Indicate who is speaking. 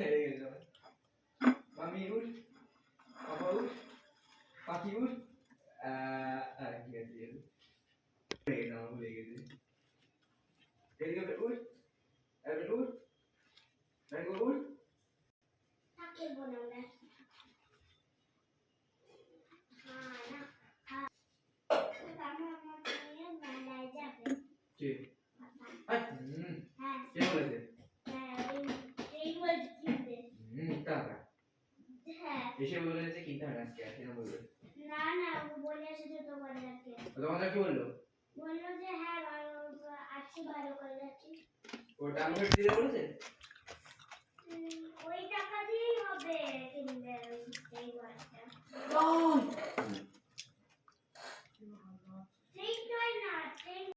Speaker 1: হেরে গেল মামি উঠ বাবা উঠ পাখি উঠ ঠিক আছে ভুলে গেলাম ভুলে গেছি এদিকে উঠ এবার উঠ ম্যাঙ্গো উঠ
Speaker 2: থাকে বলো না
Speaker 1: কে কে বলেছে এসে বলেছে কিনতে হবে আজকে আর কেন বলবে
Speaker 2: না না ও বলে এসেছে তোমাদেরকে
Speaker 1: তোমাদের কি বললো
Speaker 2: বললো যে হ্যাঁ আজকে ভালো করে যাচ্ছি
Speaker 1: ওটা আমাকে দিতে বলেছে
Speaker 2: ওই টাকা দিয়েই হবে কিনবে এই ওয়াচটা